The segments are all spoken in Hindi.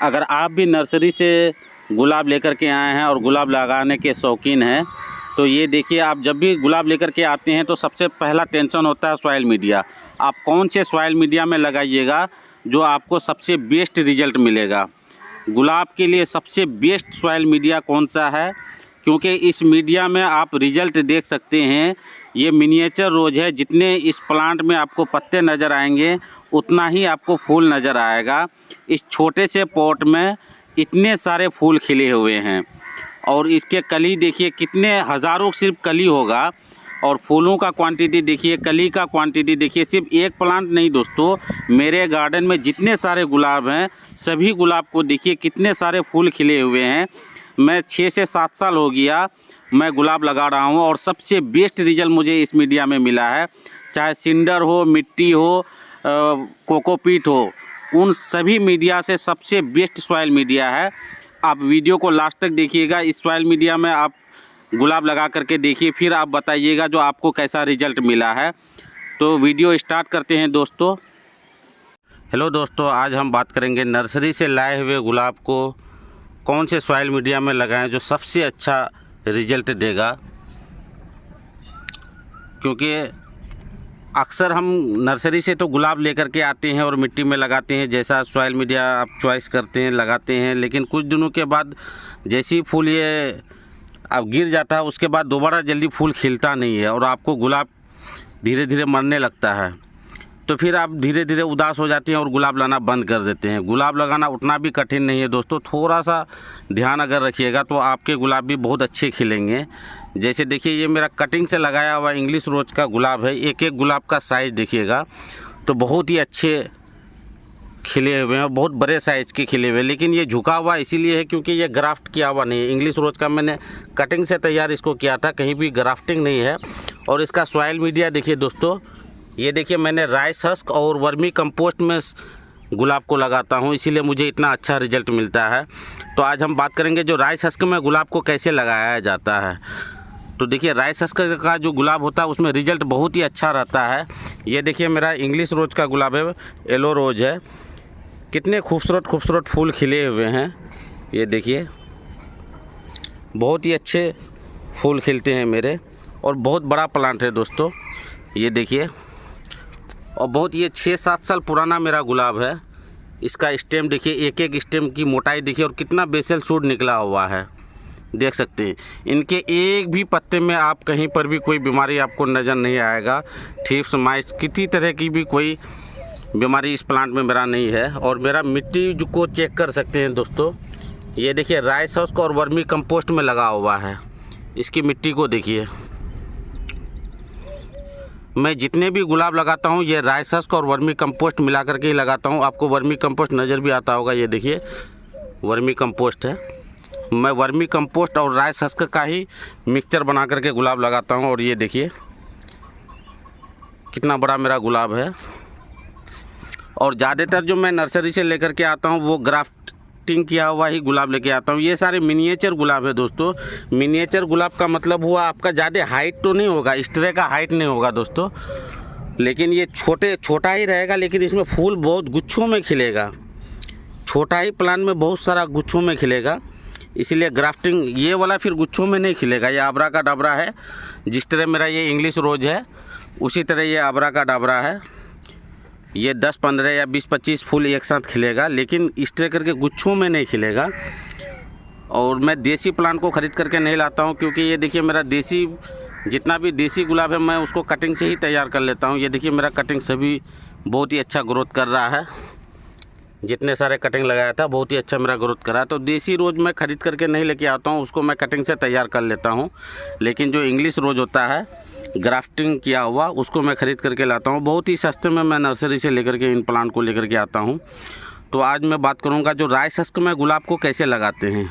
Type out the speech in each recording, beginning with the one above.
अगर आप भी नर्सरी से गुलाब लेकर के आए हैं और गुलाब लगाने के शौकीन हैं तो ये देखिए, आप जब भी गुलाब लेकर के आते हैं तो सबसे पहला टेंशन होता है सॉइल मीडिया। आप कौन से सॉइल मीडिया में लगाइएगा जो आपको सबसे बेस्ट रिजल्ट मिलेगा। गुलाब के लिए सबसे बेस्ट सॉइल मीडिया कौन सा है, क्योंकि इस मीडिया में आप रिजल्ट देख सकते हैं। ये मिनिएचर रोज़ है, जितने इस प्लांट में आपको पत्ते नज़र आएंगे उतना ही आपको फूल नज़र आएगा। इस छोटे से पॉट में इतने सारे फूल खिले हुए हैं और इसके कली देखिए, कितने हज़ारों सिर्फ कली होगा और फूलों का क्वांटिटी देखिए, कली का क्वांटिटी देखिए। सिर्फ एक प्लांट नहीं दोस्तों, मेरे गार्डन में जितने सारे गुलाब हैं सभी गुलाब को देखिए कितने सारे फूल खिले हुए हैं। मैं 6 से 7 साल हो गया मैं गुलाब लगा रहा हूं और सबसे बेस्ट रिजल्ट मुझे इस मीडिया में मिला है। चाहे सिंडर हो, मिट्टी हो, कोकोपीट हो, उन सभी मीडिया से सबसे बेस्ट सॉइल मीडिया है। आप वीडियो को लास्ट तक देखिएगा। इस सॉइल मीडिया में आप गुलाब लगा करके देखिए, फिर आप बताइएगा जो आपको कैसा रिजल्ट मिला है। तो वीडियो स्टार्ट करते हैं दोस्तों। हेलो दोस्तों, आज हम बात करेंगे नर्सरी से लाए हुए गुलाब को कौन से सॉइल मीडिया में लगाएं जो सबसे अच्छा रिजल्ट देगा। क्योंकि अक्सर हम नर्सरी से तो गुलाब लेकर के आते हैं और मिट्टी में लगाते हैं, जैसा सॉइल मीडिया आप चॉइस करते हैं लगाते हैं, लेकिन कुछ दिनों के बाद जैसे ही फूल ये अब गिर जाता है उसके बाद दोबारा जल्दी फूल खिलता नहीं है और आपको गुलाब धीरे धीरे मरने लगता है। तो फिर आप धीरे धीरे उदास हो जाते हैं और गुलाब लाना बंद कर देते हैं। गुलाब लगाना उतना भी कठिन नहीं है दोस्तों, थोड़ा सा ध्यान अगर रखिएगा तो आपके गुलाब भी बहुत अच्छे खिलेंगे। जैसे देखिए, ये मेरा कटिंग से लगाया हुआ इंग्लिश रोज का गुलाब है। एक एक गुलाब का साइज़ देखिएगा तो बहुत ही अच्छे खिले हुए हैं और बहुत बड़े साइज़ के खिले हुए हैं। लेकिन ये झुका हुआ इसीलिए है क्योंकि ये ग्राफ्ट किया हुआ नहीं है। इंग्लिश रोज का मैंने कटिंग से तैयार इसको किया था, कहीं भी ग्राफ्टिंग नहीं है। और इसका सॉइल मीडिया देखिए दोस्तों, ये देखिए मैंने राइस हस्क और वर्मी कंपोस्ट में गुलाब को लगाता हूँ, इसीलिए मुझे इतना अच्छा रिजल्ट मिलता है। तो आज हम बात करेंगे जो राइस हस्क में गुलाब को कैसे लगाया जाता है। तो देखिए, राइस हस्क का जो गुलाब होता है उसमें रिजल्ट बहुत ही अच्छा रहता है। ये देखिए मेरा इंग्लिश रोज का गुलाब है, येलो रोज है। कितने खूबसूरत खूबसूरत फूल खिले हुए हैं। ये देखिए बहुत ही अच्छे फूल खिलते हैं मेरे, और बहुत बड़ा प्लांट है दोस्तों। ये देखिए, और बहुत ये 6-7 साल पुराना मेरा गुलाब है। इसका स्टेम देखिए, एक एक स्टेम की मोटाई देखिए और कितना बेसल सूट निकला हुआ है, देख सकते हैं। इनके एक भी पत्ते में आप कहीं पर भी कोई बीमारी आपको नज़र नहीं आएगा। थ्रिप्स, माइट्स, किसी तरह की भी कोई बीमारी इस प्लांट में मेरा नहीं है। और मेरा मिट्टी जो को चेक कर सकते हैं दोस्तों, ये देखिए राइस हस्क और वर्मी कंपोस्ट में लगा हुआ है। इसकी मिट्टी को देखिए। मैं जितने भी गुलाब लगाता हूँ ये राइस हस्क और वर्मी कंपोस्ट मिला करके ही लगाता हूँ। आपको वर्मी कंपोस्ट नज़र भी आता होगा, ये देखिए वर्मी कंपोस्ट है। मैं वर्मी कंपोस्ट और राइस हस्क का ही मिक्सचर बना करके गुलाब लगाता हूँ। और ये देखिए कितना बड़ा मेरा गुलाब है। और ज़्यादातर जो मैं नर्सरी से लेकर के आता हूँ वो ग्राफ्टिंग किया हुआ ही गुलाब लेके आता हूँ। ये सारे मिनिएचर गुलाब है दोस्तों। मिनिएचर गुलाब का मतलब हुआ आपका ज़्यादा हाइट तो नहीं होगा, इस तरह का हाइट नहीं होगा दोस्तों, लेकिन ये छोटा ही रहेगा, लेकिन इसमें फूल बहुत गुच्छों में खिलेगा। छोटा ही प्लांट में बहुत सारा गुच्छों में खिलेगा, इसीलिए ग्राफ्टिंग। ये वाला फिर गुच्छों में नहीं खिलेगा, ये आबरा का डाबरा है। जिस तरह मेरा ये इंग्लिश रोज है उसी तरह ये आबरा का डाबरा है। ये 10-15 या 20-25 फूल एक साथ खिलेगा, लेकिन इस तरह करके गुच्छों में नहीं खिलेगा। और मैं देसी प्लांट को ख़रीद करके नहीं लाता हूँ, क्योंकि ये देखिए मेरा देसी जितना भी देसी गुलाब है मैं उसको कटिंग से ही तैयार कर लेता हूँ। ये देखिए मेरा कटिंग सभी बहुत ही अच्छा ग्रोथ कर रहा है। जितने सारे कटिंग लगाया था बहुत ही अच्छा मेरा ग्रोथ करा है। तो देसी रोज़ मैं ख़रीद करके नहीं लेके आता हूँ, उसको मैं कटिंग से तैयार कर लेता हूँ। लेकिन जो इंग्लिश रोज़ होता है ग्राफ्टिंग किया हुआ उसको मैं ख़रीद करके लाता हूँ। बहुत ही सस्ते में मैं नर्सरी से लेकर के इन प्लांट को लेकर के आता हूँ। तो आज मैं बात करूँगा जो राइस हस्क में गुलाब को कैसे लगाते हैं,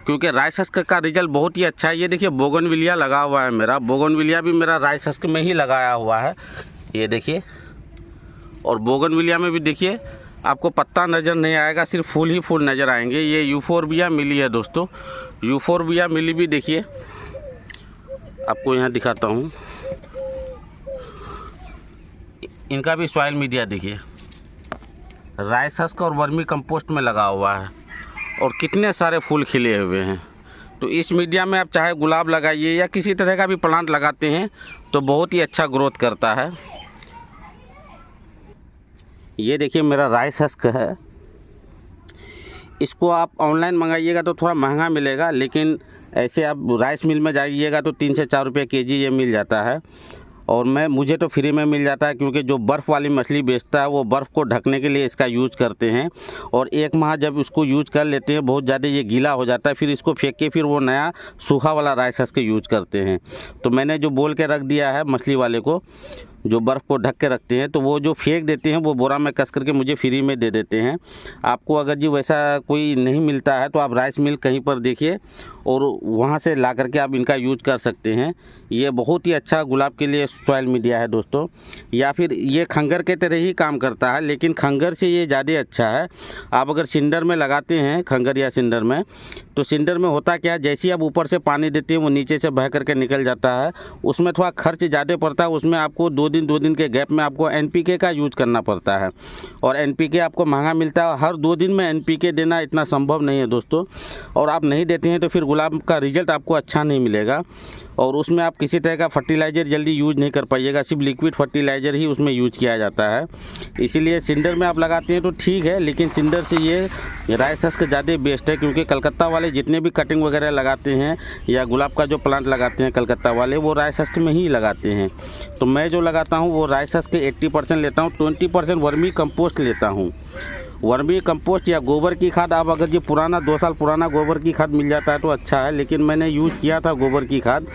क्योंकि राइस हस्क का रिजल्ट बहुत ही अच्छा है। ये देखिए बोगनविलिया लगा हुआ है मेरा, बोगनविलिया भी मेरा राइस हस्क में ही लगाया हुआ है, ये देखिए। और बोगनविलिया में भी देखिए आपको पत्ता नज़र नहीं आएगा, सिर्फ फूल ही फूल नज़र आएंगे। ये यूफोरबिया मिली है दोस्तों, यूफोरबिया मिली भी देखिए, आपको यहाँ दिखाता हूँ। इनका भी सॉइल मीडिया देखिए, राइस हस्क और वर्मी कंपोस्ट में लगा हुआ है और कितने सारे फूल खिले हुए हैं। तो इस मीडिया में आप चाहे गुलाब लगाइए या किसी तरह का भी प्लांट लगाते हैं तो बहुत ही अच्छा ग्रोथ करता है। ये देखिए मेरा राइस हस्क है, इसको आप ऑनलाइन मंगाइएगा तो थोड़ा महंगा मिलेगा, लेकिन ऐसे आप राइस मिल में जाइएगा तो 3 से 4 रुपये केजी ये मिल जाता है। और मुझे तो फ्री में मिल जाता है, क्योंकि जो बर्फ़ वाली मछली बेचता है वो बर्फ़ को ढकने के लिए इसका यूज़ करते हैं। और 1 माह जब उसको यूज़ कर लेते हैं, बहुत ज़्यादा ये गीला हो जाता है, फिर इसको फेंक के फिर वो नया सूखा वाला राइस हस्क यूज़ करते हैं। तो मैंने जो बोल के रख दिया है मछली वाले को, जो बर्फ़ को ढक के रखते हैं, तो वो जो फेंक देते हैं वो बोरा में कस करके मुझे फ्री में दे देते हैं। आपको अगर जी वैसा कोई नहीं मिलता है तो आप राइस मिल कहीं पर देखिए और वहाँ से ला करके आप इनका यूज कर सकते हैं। ये बहुत ही अच्छा गुलाब के लिए सॉइल मीडिया है दोस्तों। या फिर ये खंगर के तरह ही काम करता है, लेकिन खंगर से ये ज़्यादा अच्छा है। आप अगर सिंडर में लगाते हैं खंगर या सिंडर में, तो सिंडर में होता क्या है, जैसे ही आप ऊपर से पानी देते हैं वो नीचे से बह करके निकल जाता है। उसमें थोड़ा खर्च ज़्यादा पड़ता है, उसमें आपको 2 दिन के गैप में आपको NPK का यूज करना पड़ता है। और NPK आपको महंगा मिलता है, हर 2 दिन में NPK देना इतना संभव नहीं है दोस्तों। और आप नहीं देते हैं तो फिर गुलाब का रिजल्ट आपको अच्छा नहीं मिलेगा। और उसमें आप किसी तरह का फर्टिलाइज़र जल्दी यूज नहीं कर पाइएगा, सिर्फ लिक्विड फर्टिलाइज़र ही उसमें यूज किया जाता है। इसीलिए सिंडर में आप लगाते हैं तो ठीक है, लेकिन सिंडर से ये राइस हस्क ज़्यादा बेस्ट है, क्योंकि कलकत्ता वाले जितने भी कटिंग वगैरह लगाते हैं या गुलाब का जो प्लांट लगाते हैं कलकत्ता वाले, वो राइस हस्क में ही लगाते हैं। तो मैं जो लगाता हूँ वो राइस हस्क के 80% लेता हूँ, 20% वर्मी कंपोस्ट लेता हूँ। वर्मी कंपोस्ट या गोबर की खाद, आप अगर ये पुराना 2 साल पुराना गोबर की खाद मिल जाता है तो अच्छा है, लेकिन मैंने यूज़ किया था गोबर की खाद।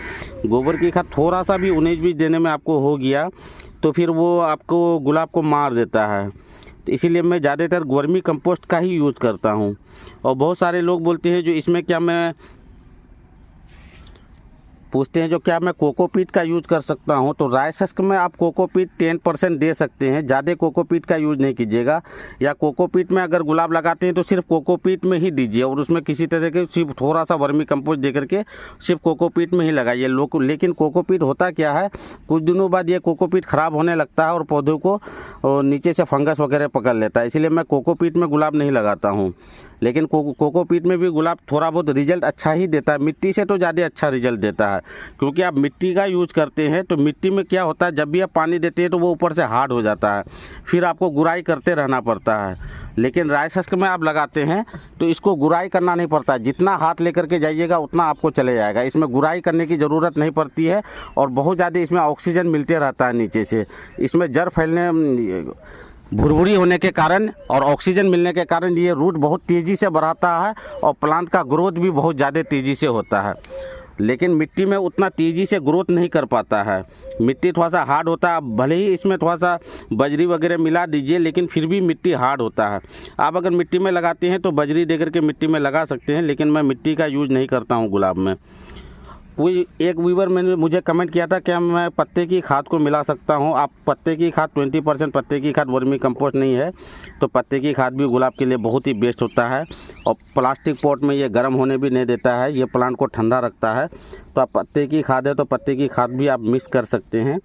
गोबर की खाद थोड़ा सा भी 19-20 देने में आपको हो गया तो फिर वो आपको गुलाब को मार देता है। तो इसीलिए मैं ज़्यादातर वर्मी कंपोस्ट का ही यूज़ करता हूँ। और बहुत सारे लोग बोलते हैं जो इसमें क्या मैं पूछते हैं जो क्या मैं कोकोपीट का यूज़ कर सकता हूं, तो राइस हस्क में आप कोकोपीट 10% दे सकते हैं, ज़्यादा कोकोपीट का यूज़ नहीं कीजिएगा। या कोकोपीट में अगर गुलाब लगाते हैं तो सिर्फ कोकोपीट में ही दीजिए और उसमें किसी तरह के सिर्फ थोड़ा सा वर्मी कंपोस्ट दे करके सिर्फ कोकोपीट में ही लगाइए। लेकिन कोकोपीट होता क्या है, कुछ दिनों बाद ये कोकोपीट ख़राब होने लगता है और पौधों को नीचे से फंगस वगैरह पकड़ लेता है। इसलिए मैं कोकोपीट में गुलाब नहीं लगाता हूँ। लेकिन कोकोपीट में भी गुलाब थोड़ा बहुत रिजल्ट अच्छा ही देता है, मिट्टी से तो ज़्यादा अच्छा रिजल्ट देता है, क्योंकि आप मिट्टी का यूज़ करते हैं। तो मिट्टी में क्या होता है, जब भी आप पानी देते हैं तो वो ऊपर से हार्ड हो जाता है, फिर आपको गुराई करते रहना पड़ता है। लेकिन राइस हस्क में आप लगाते हैं तो इसको गुराई करना नहीं पड़ता, जितना हाथ लेकर के जाइएगा उतना आपको चले जाएगा। इसमें गुराई करने की ज़रूरत नहीं पड़ती है और बहुत ज़्यादा इसमें ऑक्सीजन मिलते रहता है नीचे से। इसमें जड़ फैलने भुरभुरी होने के कारण और ऑक्सीजन मिलने के कारण ये रूट बहुत तेज़ी से बढ़ाता है और प्लांट का ग्रोथ भी बहुत ज़्यादा तेज़ी से होता है। लेकिन मिट्टी में उतना तेज़ी से ग्रोथ नहीं कर पाता है, मिट्टी थोड़ा सा हार्ड होता है। भले ही इसमें थोड़ा सा बजरी वगैरह मिला दीजिए, लेकिन फिर भी मिट्टी हार्ड होता है। आप अगर मिट्टी में लगाते हैं तो बजरी दे करके मिट्टी में लगा सकते हैं, लेकिन मैं मिट्टी का यूज़ नहीं करता हूँ गुलाब में। कोई एक व्यूअर मैंने मुझे कमेंट किया था क्या मैं पत्ते की खाद को मिला सकता हूं। आप पत्ते की खाद 20% पत्ते की खाद, वर्मी कंपोस्ट नहीं है तो पत्ते की खाद भी गुलाब के लिए बहुत ही बेस्ट होता है। और प्लास्टिक पॉट में ये गर्म होने भी नहीं देता है, ये प्लांट को ठंडा रखता है। तो आप पत्ते की खाद है तो पत्ते की खाद भी आप मिक्स कर सकते हैं।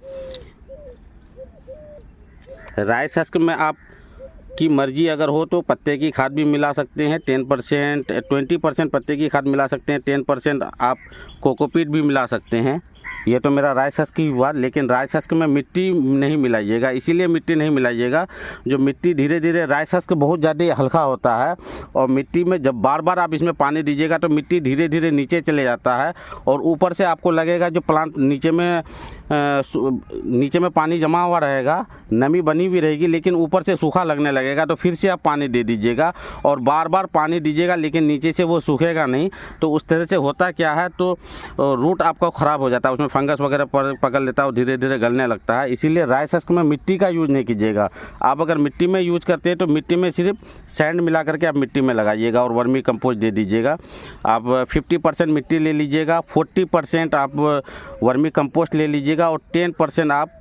राइस हस्क में आप की मर्जी अगर हो तो पत्ते की खाद भी मिला सकते हैं, 20% पत्ते की खाद मिला सकते हैं, 10% आप कोकोपीट भी मिला सकते हैं। ये तो मेरा राइस हस्क की हुआ। लेकिन राइस हस्क में मिट्टी नहीं मिलाइएगा, इसीलिए मिट्टी नहीं मिलाइएगा जो मिट्टी धीरे धीरे, राइस हस्क बहुत ज़्यादा हल्का होता है और मिट्टी में जब बार बार आप इसमें पानी दीजिएगा तो मिट्टी धीरे धीरे नीचे चले जाता है और ऊपर से आपको लगेगा जो प्लांट नीचे में पानी जमा हुआ रहेगा, नमी बनी भी रहेगी, लेकिन ऊपर से सूखा लगने लगेगा। तो फिर से आप पानी दे दीजिएगा और बार बार पानी दीजिएगा, लेकिन नीचे से वो सूखेगा नहीं। तो उस तरह से होता क्या है, तो रूट आपका ख़राब हो जाता है, उसमें फंगस वगैरह पकड़ लेता है और धीरे धीरे गलने लगता है। इसीलिए राइस हस्क में मिट्टी का यूज़ नहीं कीजिएगा। आप अगर मिट्टी में यूज़ करते हैं तो मिट्टी में सिर्फ सैंड मिला करके आप मिट्टी में लगाइएगा और वर्मी कंपोस्ट दे दीजिएगा। आप 50% मिट्टी ले लीजिएगा, 40% आप वर्मी कंपोस्ट ले लीजिएगा और 10% आप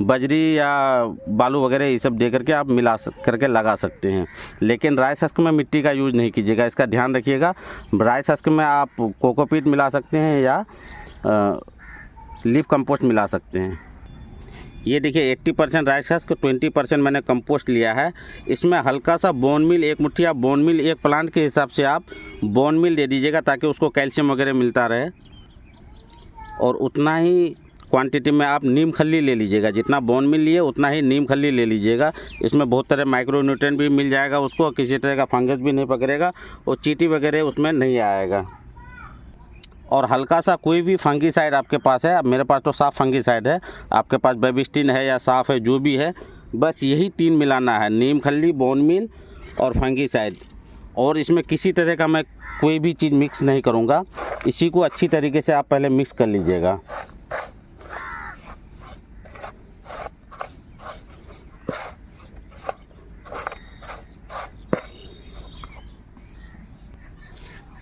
बजरी या बालू वगैरह ये सब दे करके आप मिला करके लगा सकते हैं। लेकिन राइस हस्क में मिट्टी का यूज़ नहीं कीजिएगा, इसका ध्यान रखिएगा। राइस हस्क में आप कोकोपीट मिला सकते हैं या लीफ कंपोस्ट मिला सकते हैं। ये देखिए 80% राइस हस्क, 20% मैंने कंपोस्ट लिया है। इसमें हल्का सा बोन मील, 1 मुट्ठी आप बोन मील, एक प्लांट के हिसाब से आप बोन मील दे दीजिएगा ताकि उसको कैल्शियम वगैरह मिलता रहे। और उतना ही क्वांटिटी में आप नीम खल्ली ले लीजिएगा, जितना बोन मील लिए उतना ही नीम खल्ली ले लीजिएगा। इसमें बहुत तरह माइक्रो न्यूट्रिएंट भी मिल जाएगा उसको, किसी तरह का फंगस भी नहीं पकड़ेगा और चींटी वगैरह उसमें नहीं आएगा। और हल्का सा कोई भी फंगीसाइड आपके पास है, अब मेरे पास तो साफ फंगीसाइड है, आपके पास बेबिस्टिन है या साफ है, जो भी है, बस यही 3 मिलाना है, नीम खल्ली, बोन मील और फंगीसाइड। और इसमें किसी तरह का मैं कोई भी चीज़ मिक्स नहीं करूँगा। इसी को अच्छी तरीके से आप पहले मिक्स कर लीजिएगा।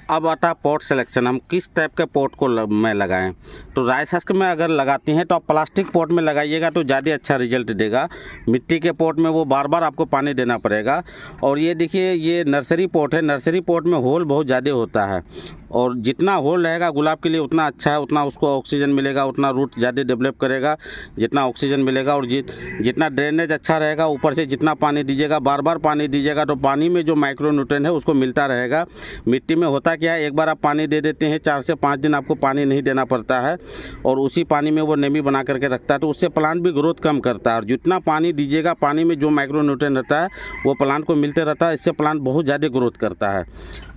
अब आता है पॉट सिलेक्शन, हम किस टाइप के पॉट को में लगाएं। तो राइस हस्क में अगर लगाती हैं तो आप प्लास्टिक पॉट में लगाइएगा तो ज़्यादा अच्छा रिजल्ट देगा। मिट्टी के पॉट में वो बार बार आपको पानी देना पड़ेगा। और ये देखिए, ये नर्सरी पॉट है, नर्सरी पॉट में होल बहुत ज़्यादा होता है और जितना होल रहेगा गुलाब के लिए उतना अच्छा है, उतना उसको ऑक्सीजन मिलेगा, उतना रूट ज़्यादा डेवलप करेगा जितना ऑक्सीजन मिलेगा। और जितना ड्रेनेज अच्छा रहेगा, ऊपर से जितना पानी दीजिएगा, बार बार पानी दीजिएगा, तो पानी में जो माइक्रो न्यूट्रिएंट है उसको मिलता रहेगा। मिट्टी में होता क्या है, एक बार आप पानी दे देते हैं, 4 से 5 दिन आपको पानी नहीं देना पड़ता है और उसी पानी में वो नमी बना करके रखता है, तो उससे प्लांट भी ग्रोथ कम करता है। और जितना पानी दीजिएगा, पानी में जो माइक्रो न्यूट्रिएंट रहता है वो प्लांट को मिलते रहता है, इससे प्लांट बहुत ज़्यादा ग्रोथ करता है।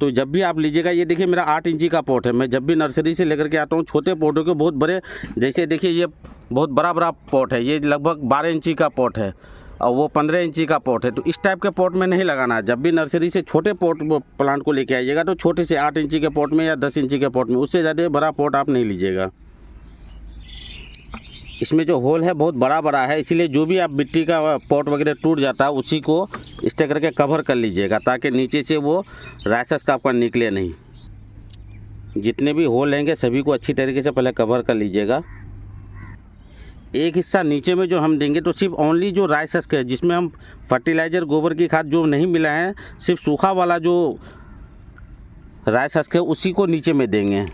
तो जब भी आप लीजिएगा, ये देखिए मेरा 8 इंची का पॉट है, मैं जब भी नर्सरी से लेकर के आता हूँ छोटे पॉटों के बहुत बड़े, जैसे देखिए ये बहुत बड़ा पॉट है, ये लगभग 12 इंची का पॉट है और वो 15 इंची का पॉट है। तो इस टाइप के पॉट में नहीं लगाना है। जब भी नर्सरी से छोटे पॉट प्लांट को लेके आइएगा तो छोटे से 8 इंची के पॉट में या 10 इंची के पॉट में, उससे ज़्यादा बड़ा पॉट आप नहीं लीजिएगा। इसमें जो होल है बहुत बड़ा है, इसीलिए जो भी आप मिट्टी का पॉट वगैरह टूट जाता है उसी को इस तरह करके कवर कर लीजिएगा ताकि नीचे से वो राइस हस्क आपका निकले नहीं। जितने भी होल रहेंगे सभी को अच्छी तरीके से पहले कवर कर लीजिएगा। एक हिस्सा नीचे में जो हम देंगे तो सिर्फ ओनली जो राइस हस्क है, जिसमें हम फर्टिलाइज़र, गोबर की खाद जो नहीं मिला है, सिर्फ सूखा वाला जो राइस हस्क है उसी को नीचे में देंगे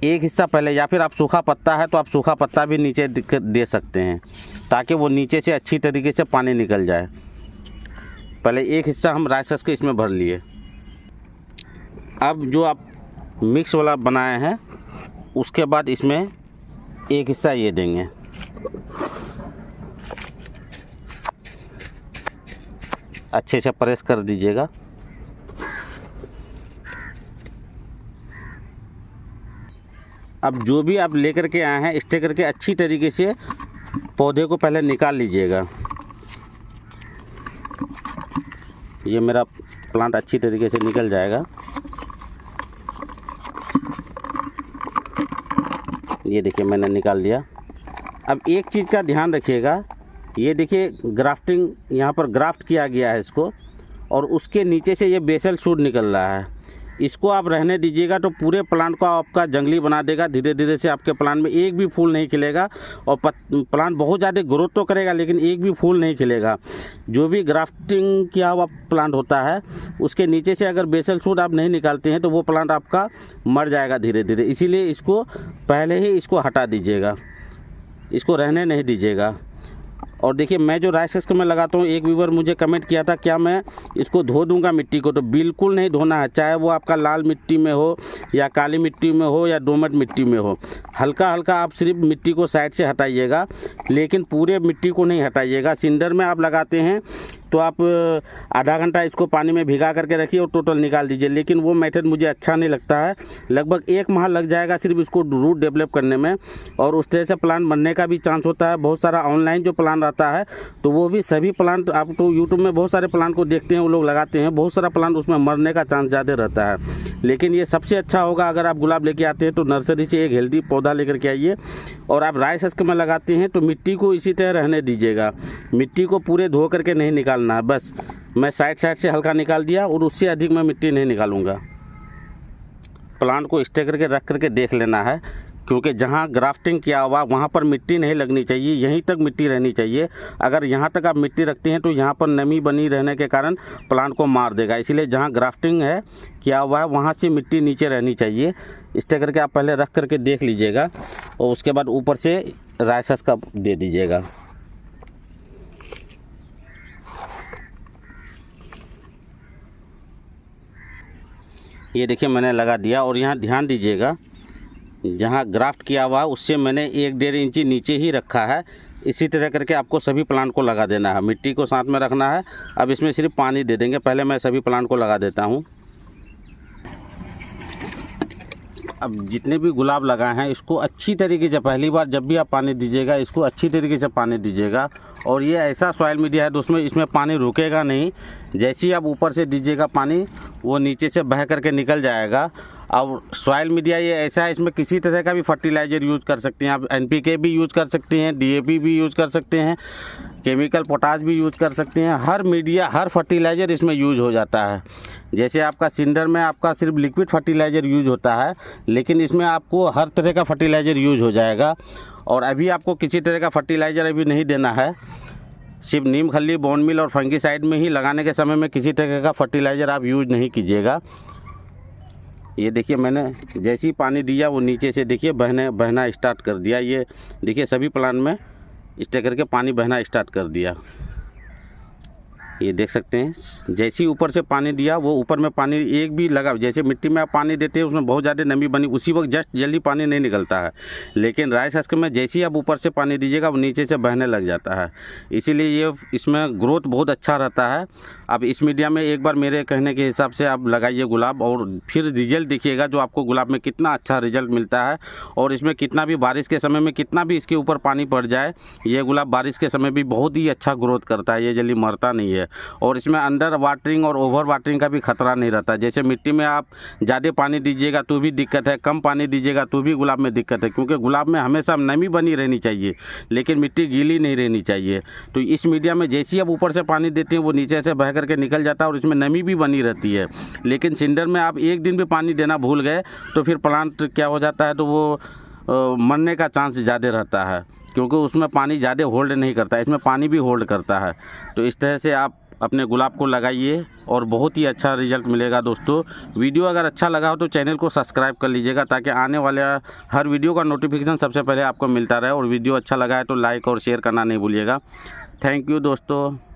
एक हिस्सा पहले। या फिर आप सूखा पत्ता है तो आप सूखा पत्ता भी नीचे दे सकते हैं ताकि वो नीचे से अच्छी तरीके से पानी निकल जाए। पहले एक हिस्सा हम राइस हस्क इसमें भर लिए। अब जो आप मिक्स वाला बनाए हैं उसके बाद इसमें एक हिस्सा ये देंगे। अच्छे से प्रेस कर दीजिएगा। अब जो भी आप लेकर के आए हैं इस तरह करके अच्छी तरीके से पौधे को पहले निकाल लीजिएगा। ये मेरा प्लांट अच्छी तरीके से निकल जाएगा। ये देखिए मैंने निकाल दिया। अब एक चीज़ का ध्यान रखिएगा, ये देखिए ग्राफ्टिंग, यहाँ पर ग्राफ्ट किया गया है इसको, और उसके नीचे से ये बेसल शूट निकल रहा है। इसको आप रहने दीजिएगा तो पूरे प्लांट को आपका जंगली बना देगा। धीरे धीरे से आपके प्लांट में एक भी फूल नहीं खिलेगा और प्लांट बहुत ज़्यादा ग्रोथ तो करेगा लेकिन एक भी फूल नहीं खिलेगा। जो भी ग्राफ्टिंग किया हुआ प्लांट होता है उसके नीचे से अगर बेसल शूट आप नहीं निकालते हैं तो वो प्लांट आपका मर जाएगा धीरे धीरे। इसीलिए इसको पहले ही इसको हटा दीजिएगा, इसको रहने नहीं दीजिएगा। और देखिए मैं जो राइस हस्क में लगाता हूँ, एक व्यूअर मुझे कमेंट किया था क्या मैं इसको धो दूंगा मिट्टी को, तो बिल्कुल नहीं धोना है। चाहे वो आपका लाल मिट्टी में हो या काली मिट्टी में हो या दोमट मिट्टी में हो, हल्का हल्का आप सिर्फ मिट्टी को साइड से हटाइएगा, लेकिन पूरे मिट्टी को नहीं हटाइएगा। सिंडर में आप लगाते हैं तो आप आधा घंटा इसको पानी में भिगा करके रखिए और टोटल निकाल दीजिए, लेकिन वो मेथड मुझे अच्छा नहीं लगता है। लगभग 1 माह लग जाएगा सिर्फ इसको रूट डेवलप करने में, और उस तरह से प्लांट मरने का भी चांस होता है। बहुत सारा ऑनलाइन जो प्लांट आता है तो वो भी सभी प्लांट, आप तो यूट्यूब में बहुत सारे प्लांट को देखते हैं, वो लोग लगाते हैं, बहुत सारा प्लांट उसमें मरने का चांस ज़्यादा रहता है। लेकिन ये सबसे अच्छा होगा अगर आप गुलाब लेके आते हैं तो नर्सरी से एक हेल्दी पौधा लेकर के आइए, और आप राइस हस्क में लगाते हैं तो मिट्टी को इसी तरह रहने दीजिएगा। मिट्टी को पूरे धो करके नहीं निकालना है, बस मैं साइड से हल्का निकाल दिया और उससे अधिक मैं मिट्टी नहीं निकालूंगा। प्लांट को इस तरह करके रख करके देख लेना है, क्योंकि जहाँ ग्राफ्टिंग किया हुआ वहाँ पर मिट्टी नहीं लगनी चाहिए, यहीं तक मिट्टी रहनी चाहिए। अगर यहाँ तक आप मिट्टी रखते हैं तो यहाँ पर नमी बनी रहने के कारण प्लांट को मार देगा। इसलिए जहाँ ग्राफ्टिंग है किया हुआ है वहाँ से मिट्टी नीचे रहनी चाहिए। इस तरह करके आप पहले रख करके देख लीजिएगा और उसके बाद ऊपर से राइस हस्क दे दीजिएगा। ये देखिए मैंने लगा दिया, और यहाँ ध्यान दीजिएगा जहाँ ग्राफ्ट किया हुआ है उससे मैंने 1-1.5 इंची नीचे ही रखा है। इसी तरह करके आपको सभी प्लांट को लगा देना है, मिट्टी को साथ में रखना है। अब इसमें सिर्फ पानी दे देंगे। पहले मैं सभी प्लांट को लगा देता हूँ। अब जितने भी गुलाब लगाए हैं इसको अच्छी तरीके से, पहली बार जब भी आप पानी दीजिएगा इसको अच्छी तरीके से पानी दीजिएगा। और ये ऐसा सॉइल मीडिया है दोस्तों, इसमें पानी रुकेगा नहीं। जैसे ही आप ऊपर से दीजिएगा पानी, वो नीचे से बह करके निकल जाएगा। और सॉइल मीडिया ये ऐसा है, इसमें किसी तरह का भी फर्टिलाइज़र यूज़ कर सकते हैं आप। NPK भी यूज़ कर सकते हैं, DAP भी यूज़ कर सकते हैं, केमिकल पोटाश भी यूज़ कर सकते हैं। हर मीडिया, हर फर्टिलाइज़र इसमें यूज़ हो जाता है। जैसे आपका सिंडर में आपका सिर्फ लिक्विड फर्टिलाइज़र यूज़ होता है, लेकिन इसमें आपको हर तरह का फर्टिलाइज़र यूज़ हो जाएगा। और अभी आपको किसी तरह का फर्टिलाइज़र अभी नहीं देना है, सिर्फ नीम खली, बोन मील और फंगीसाइड में ही लगाने के समय में किसी तरह का फर्टिलाइज़र आप यूज़ नहीं कीजिएगा। ये देखिए मैंने जैसे ही पानी दिया वो नीचे से देखिए बहना स्टार्ट कर दिया। ये देखिए सभी प्लांट में इस तरह करके पानी बहना स्टार्ट कर दिया। ये देख सकते हैं जैसे ही ऊपर से पानी दिया वो ऊपर में पानी एक भी लगा। जैसे मिट्टी में आप पानी देते हैं उसमें बहुत ज़्यादा नमी बनी, उसी वक्त जस्ट जल्दी पानी नहीं निकलता है। लेकिन राइस हस्क में जैसे ही आप ऊपर से पानी दीजिएगा वो नीचे से बहने लग जाता है। इसीलिए ये इसमें ग्रोथ बहुत अच्छा रहता है। अब इस मीडिया में एक बार मेरे कहने के हिसाब से आप लगाइए गुलाब, और फिर रिजल्ट देखिएगा जो आपको गुलाब में कितना अच्छा रिजल्ट मिलता है। और इसमें कितना भी बारिश के समय में कितना भी इसके ऊपर पानी पड़ जाए, ये गुलाब बारिश के समय भी बहुत ही अच्छा ग्रोथ करता है, ये जल्दी मरता नहीं है। और इसमें अंडर वाटरिंग और ओवर वाटरिंग का भी खतरा नहीं रहता। जैसे मिट्टी में आप ज़्यादा पानी दीजिएगा तो भी दिक्कत है, कम पानी दीजिएगा तो भी गुलाब में दिक्कत है, क्योंकि गुलाब में हमेशा नमी बनी रहनी चाहिए लेकिन मिट्टी गीली नहीं रहनी चाहिए। तो इस मीडिया में जैसे ही आप ऊपर से पानी देते हैं वो नीचे से बह करके निकल जाता है और इसमें नमी भी बनी रहती है। लेकिन सिंडर में आप एक दिन भी पानी देना भूल गए तो फिर प्लांट क्या हो जाता है, तो वो मरने का चांस ज़्यादा रहता है, क्योंकि उसमें पानी ज़्यादा होल्ड नहीं करता, इसमें पानी भी होल्ड करता है। तो इस तरह से आप अपने गुलाब को लगाइए और बहुत ही अच्छा रिजल्ट मिलेगा दोस्तों। वीडियो अगर अच्छा लगा हो तो चैनल को सब्सक्राइब कर लीजिएगा, ताकि आने वाले हर वीडियो का नोटिफिकेशन सबसे पहले आपको मिलता रहे। और वीडियो अच्छा लगा है तो लाइक और शेयर करना नहीं भूलिएगा। थैंक यू दोस्तों।